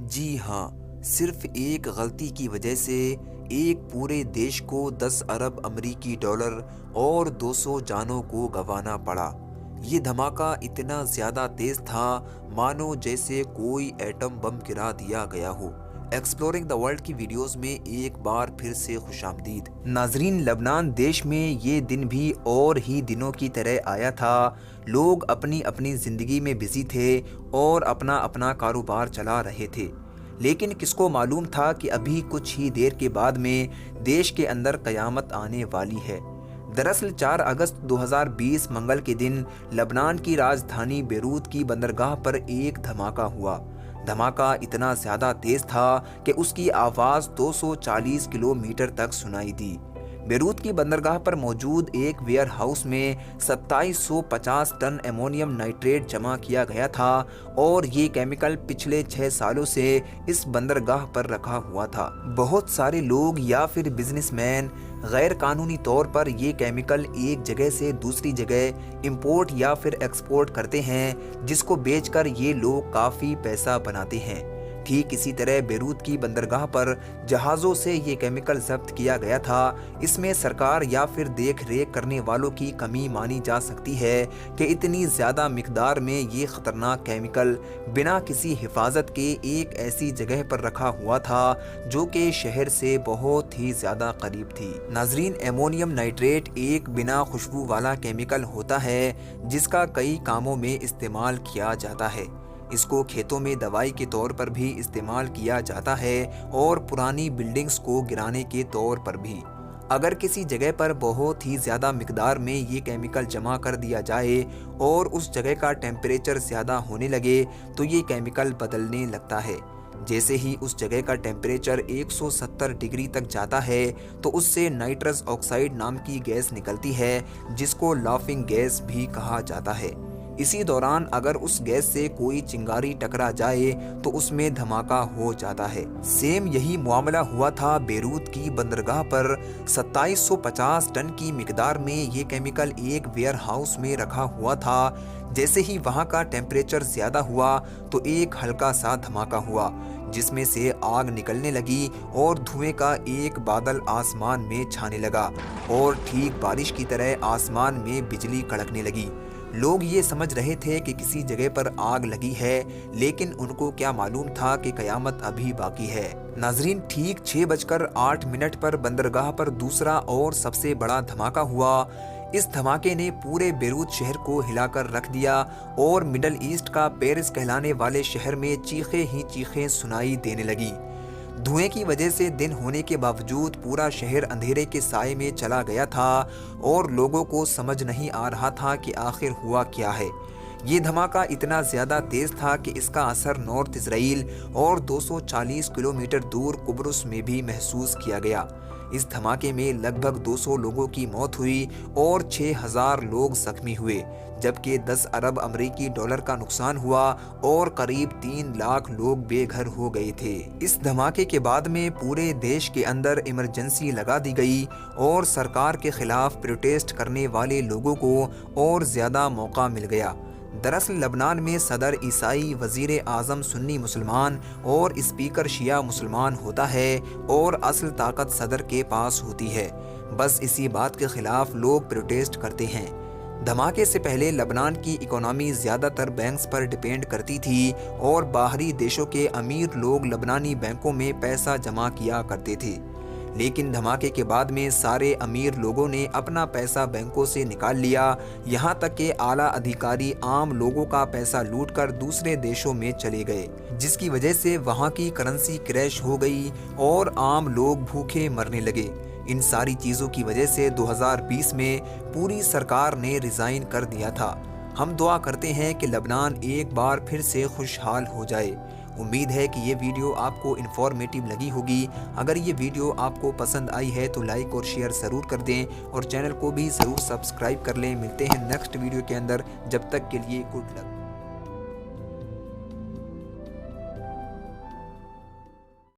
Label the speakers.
Speaker 1: جی ہاں، صرف ایک غلطی کی وجہ سے ایک پورے دیش کو 10 ارب امریکی ڈالر اور 200 جانوں کو گنوانا پڑا۔ یہ دھماکہ اتنا زیادہ تیز تھا مانو جیسے کوئی ایٹم بم گرا دیا گیا ہو۔ ایکسپلورنگ دا ورلڈ کی ویڈیوز میں ایک بار پھر سے خوش آمدید۔ ناظرین، لبنان دیش میں یہ دن بھی اور ہی دنوں کی طرح آیا تھا۔ لوگ اپنی اپنی زندگی میں بزی تھے اور اپنا اپنا کاروبار چلا رہے تھے، لیکن کس کو معلوم تھا کہ ابھی کچھ ہی دیر کے بعد میں دیش کے اندر قیامت آنے والی ہے۔ دراصل 4 اگست 2020 منگل کے دن لبنان کی راجدھانی بیروت کی بندرگاہ پر ایک دھماکہ ہوا۔ دھماکہ اتنا زیادہ تیز تھا کہ اس کی آواز 240 کلومیٹر تک سنائی دی۔ بیروت کی بندرگاہ پر موجود ایک ویئر ہاؤس میں 2750 ٹن امونیم نائٹریٹ جمع کیا گیا تھا اور یہ کیمیکل پچھلے 6 سالوں سے اس بندرگاہ پر رکھا ہوا تھا۔ بہت سارے لوگ یا پھر بزنس مین غیر قانونی طور پر یہ کیمیکل ایک جگہ سے دوسری جگہ امپورٹ یا پھر ایکسپورٹ کرتے ہیں، جس کو بیچ کر یہ لوگ کافی پیسہ بناتے ہیں۔ ٹھیک اسی طرح بیروت کی بندرگاہ پر جہازوں سے یہ کیمیکل ضبط کیا گیا تھا۔ اس میں سرکار یا پھر دیکھ ریکھ کرنے والوں کی کمی مانی جا سکتی ہے کہ اتنی زیادہ مقدار میں یہ خطرناک کیمیکل بنا کسی حفاظت کے ایک ایسی جگہ پر رکھا ہوا تھا جو کہ شہر سے بہت ہی زیادہ قریب تھی۔ ناظرین، امونیم نائٹریٹ ایک بنا خوشبو والا کیمیکل ہوتا ہے جس کا کئی کاموں میں استعمال کیا جاتا ہے۔ اس کو کھیتوں میں دوائی کے طور پر بھی استعمال کیا جاتا ہے اور پرانی بلڈنگز کو گرانے کے طور پر بھی۔ اگر کسی جگہ پر بہت ہی زیادہ مقدار میں یہ کیمیکل جمع کر دیا جائے اور اس جگہ کا ٹیمپریچر زیادہ ہونے لگے تو یہ کیمیکل بدلنے لگتا ہے۔ جیسے ہی اس جگہ کا ٹیمپریچر 170 ڈگری تک جاتا ہے تو اس سے نائٹرس آکسائڈ نام کی گیس نکلتی ہے جس کو لافنگ گیس بھی کہا جاتا ہے۔ اسی دوران اگر اس گیس سے کوئی چنگاری ٹکرا جائے تو اس میں دھماکہ ہو جاتا ہے۔ سیم یہی معاملہ ہوا تھا بیروت کی بندرگاہ پر۔ 2750 ٹن کی مقدار میں یہ کیمیکل ایک ویئر ہاؤس میں رکھا ہوا تھا۔ جیسے ہی وہاں کا ٹیمپریچر زیادہ ہوا تو ایک ہلکا سا دھماکہ ہوا جس میں سے آگ نکلنے لگی اور دھوئیں کا ایک بادل آسمان میں چھانے لگا اور ٹھیک بارش کی طرح آسمان میں بجلی کڑکنے لگی۔ لوگ یہ سمجھ رہے تھے کہ کسی جگہ پر آگ لگی ہے، لیکن ان کو کیا معلوم تھا کہ قیامت ابھی باقی ہے۔ ناظرین، ٹھیک 6:08 پر بندرگاہ پر دوسرا اور سب سے بڑا دھماکہ ہوا۔ اس دھماکے نے پورے بیروت شہر کو ہلا کر رکھ دیا اور مڈل ایسٹ کا پیرس کہلانے والے شہر میں چیخیں ہی چیخیں سنائی دینے لگی۔ دھوئیں کی وجہ سے دن ہونے کے باوجود پورا شہر اندھیرے کے سائے میں چلا گیا تھا اور لوگوں کو سمجھ نہیں آ رہا تھا کہ آخر ہوا کیا ہے۔ یہ دھماکہ اتنا زیادہ تیز تھا کہ اس کا اثر نارتھ اسرائیل اور 240 کلومیٹر دور قبرص میں بھی محسوس کیا گیا۔ اس دھماکے میں لگ بھگ 200 لوگوں کی موت ہوئی اور 6000 لوگ زخمی ہوئے، جبکہ 10 ارب امریکی ڈالر کا نقصان ہوا اور قریب 3 لاکھ لوگ بے گھر ہو گئے تھے۔ اس دھماکے کے بعد میں پورے دیش کے اندر ایمرجنسی لگا دی گئی اور سرکار کے خلاف پروٹیسٹ کرنے والے لوگوں کو اور زیادہ موقع مل گیا۔ دراصل لبنان میں صدر عیسائی، وزیر اعظم سنی مسلمان اور اسپیکر شیعہ مسلمان ہوتا ہے اور اصل طاقت صدر کے پاس ہوتی ہے۔ بس اسی بات کے خلاف لوگ پروٹیسٹ کرتے ہیں۔ دھماکے سے پہلے لبنان کی اکانومی زیادہ تر بینکس پر ڈیپینڈ کرتی تھی اور باہری دیشوں کے امیر لوگ لبنانی بینکوں میں پیسہ جمع کیا کرتے تھے، لیکن دھماکے کے بعد میں سارے امیر لوگوں نے اپنا پیسہ بینکوں سے نکال لیا، یہاں تک کہ اعلیٰ ادھیکاری عام لوگوں کا پیسہ لوٹ کر دوسرے دیشوں میں چلے گئے، جس کی وجہ سے وہاں کی کرنسی کریش ہو گئی اور عام لوگ بھوکے مرنے لگے۔ ان ساری چیزوں کی وجہ سے 2020 میں پوری سرکار نے ریزائن کر دیا تھا۔ ہم دعا کرتے ہیں کہ لبنان ایک بار پھر سے خوشحال ہو جائے۔ امید ہے کہ یہ ویڈیو آپ کو انفارمیٹیو لگی ہوگی۔ اگر یہ ویڈیو آپ کو پسند آئی ہے تو لائک اور شیئر ضرور کر دیں اور چینل کو بھی ضرور سبسکرائب کر لیں۔ ملتے ہیں نیکسٹ ویڈیو کے اندر، جب تک کے لیے گڈ لک۔